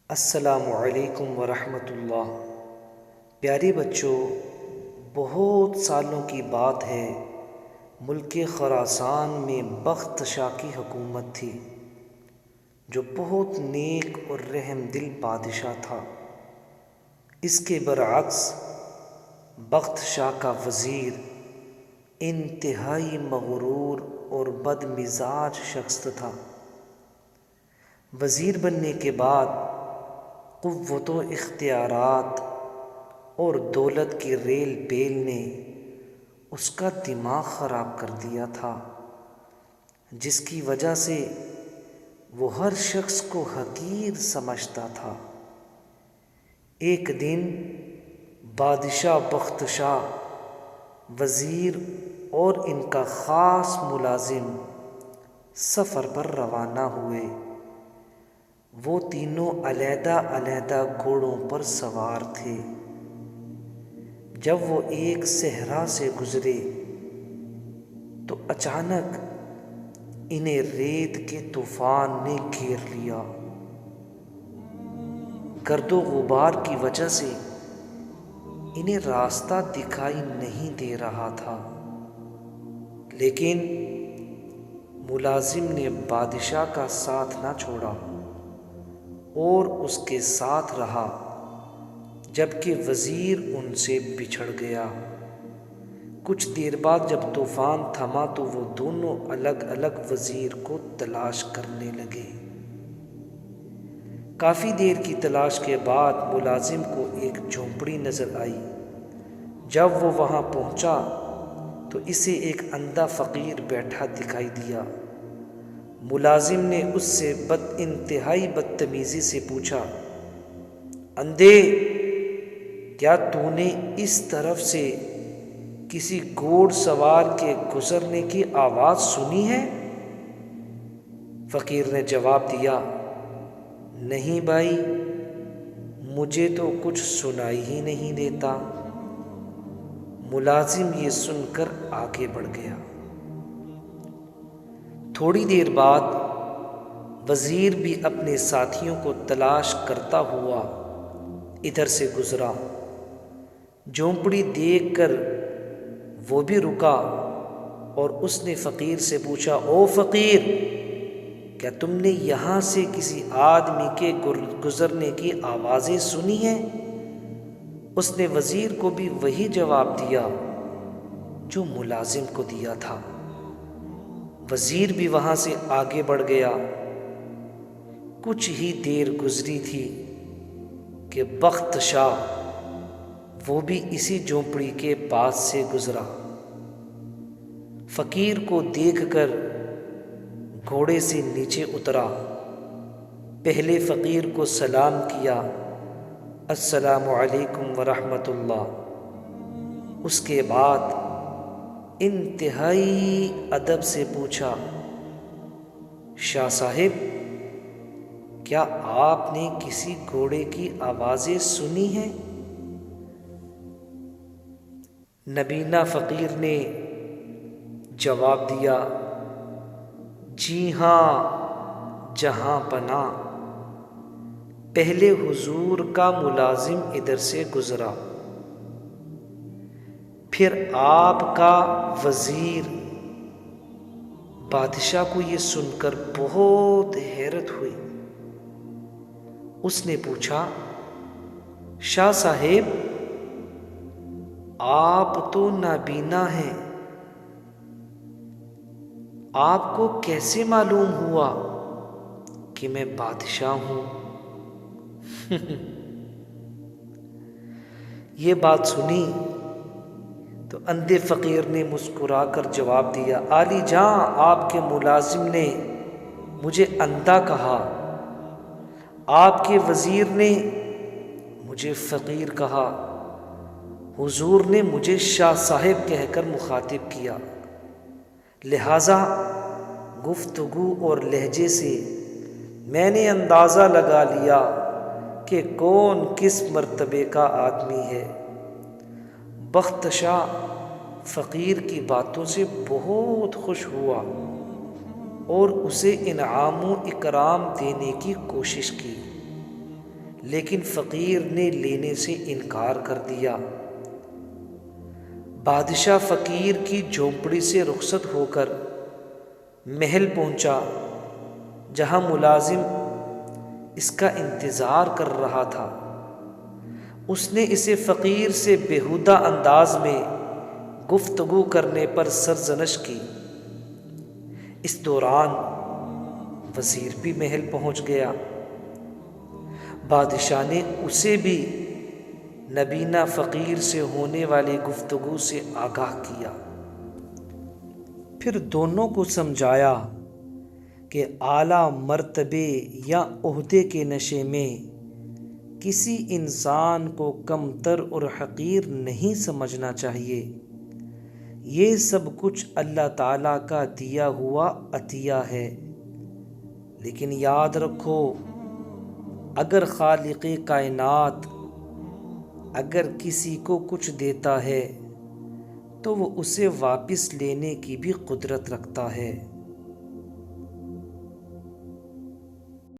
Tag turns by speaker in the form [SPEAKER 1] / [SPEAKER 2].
[SPEAKER 1] السلام علیکم ورحمۃ اللہ۔ پیارے بچوں، بہت سالوں کی بات ہے، ملک خراسان میں بخت شاہ کی حکومت تھی، جو بہت نیک اور رحم دل بادشاہ تھا۔ اس کے برعکس بخت شاہ کا وزیر انتہائی مغرور اور بد مزاج شخص تھا۔ وزیر بننے کے بعد قوت و اختیارات اور دولت کی ریل بیل نے اس کا دماغ خراب کر دیا تھا، جس کی وجہ سے وہ ہر شخص کو حقیر سمجھتا تھا۔ ایک دن بادشاہ بخت شاہ، وزیر اور ان کا خاص ملازم سفر پر روانہ ہوئے۔ وہ تینوں علیحدہ علیحدہ گھوڑوں پر سوار تھے۔ جب وہ ایک صحرا سے گزرے تو اچانک انہیں ریت کے طوفان نے گھیر لیا۔ گرد و غبار کی وجہ سے انہیں راستہ دکھائی نہیں دے رہا تھا، لیکن ملازم نے بادشاہ کا ساتھ نہ چھوڑا اور اس کے ساتھ رہا، جبکہ وزیر ان سے بچھڑ گیا۔ کچھ دیر بعد جب طوفان تھما تو وہ دونوں الگ الگ وزیر کو تلاش کرنے لگے۔ کافی دیر کی تلاش کے بعد ملازم کو ایک جھونپڑی نظر آئی۔ جب وہ وہاں پہنچا تو اسے ایک اندھا فقیر بیٹھا دکھائی دیا۔ ملازم نے اس سے انتہائی بدتمیزی سے پوچھا، اندھے، کیا تو نے اس طرف سے کسی گھوڑ سوار کے گزرنے کی آواز سنی ہے؟ فقیر نے جواب دیا، نہیں بھائی، مجھے تو کچھ سنائی ہی نہیں دیتا۔ ملازم یہ سن کر آگے بڑھ گیا۔ تھوڑی دیر بعد وزیر بھی اپنے ساتھیوں کو تلاش کرتا ہوا ادھر سے گزرا۔ جھونپڑی دیکھ کر وہ بھی رکا اور اس نے فقیر سے پوچھا، او فقیر، کیا تم نے یہاں سے کسی آدمی کے گزرنے کی آوازیں سنی ہیں؟ اس نے وزیر کو بھی وہی جواب دیا جو ملازم کو دیا تھا۔ وزیر بھی وہاں سے آگے بڑھ گیا۔ کچھ ہی دیر گزری تھی کہ بخت شاہ وہ بھی اسی جھونپڑی کے پاس سے گزرا۔ فقیر کو دیکھ کر گھوڑے سے نیچے اترا۔ پہلے فقیر کو سلام کیا، السلام علیکم ورحمۃ اللہ۔ اس کے بعد انتہائی ادب سے پوچھا، شاہ صاحب، کیا آپ نے کسی گھوڑے کی آوازیں سنی ہیں؟ نبینا فقیر نے جواب دیا، جی ہاں جہاں پناہ، پہلے حضور کا ملازم ادھر سے گزرا، پھر آپ کا وزیر۔ بادشاہ کو یہ سن کر بہت حیرت ہوئی۔ اس نے پوچھا، شاہ صاحب، آپ تو نابینا ہیں، آپ کو کیسے معلوم ہوا کہ میں بادشاہ ہوں؟ یہ بات سنی تو اندھے فقیر نے مسکرا کر جواب دیا، عالی جاں، آپ کے ملازم نے مجھے اندھا کہا، آپ کے وزیر نے مجھے فقیر کہا، حضور نے مجھے شاہ صاحب کہہ کر مخاطب کیا، لہٰذا گفتگو اور لہجے سے میں نے اندازہ لگا لیا کہ کون کس مرتبے کا آدمی ہے۔ بخت شاہ فقیر کی باتوں سے بہت خوش ہوا اور اسے انعام و اکرام دینے کی کوشش کی۔ لیکن فقیر نے لینے سے انکار کر دیا۔ بادشاہ فقیر کی جھونپڑی سے رخصت ہو کر محل پہنچا، جہاں ملازم اس کا انتظار کر رہا تھا۔ اس نے اسے فقیر سے بیہودہ انداز میں گفتگو کرنے پر سرزنش کی۔ اس دوران وزیر بھی محل پہنچ گیا۔ بادشاہ نے اسے بھی نبینہ فقیر سے ہونے والی گفتگو سے آگاہ کیا، پھر دونوں کو سمجھایا کہ اعلیٰ مرتبے یا عہدے کے نشے میں کسی انسان کو کمتر اور حقیر نہیں سمجھنا چاہیے۔ یہ سب کچھ اللہ تعالیٰ کا دیا ہوا عطیہ ہے، لیکن یاد رکھو، اگر خالق کائنات اگر کسی کو کچھ دیتا ہے تو وہ اسے واپس لینے کی بھی قدرت رکھتا ہے۔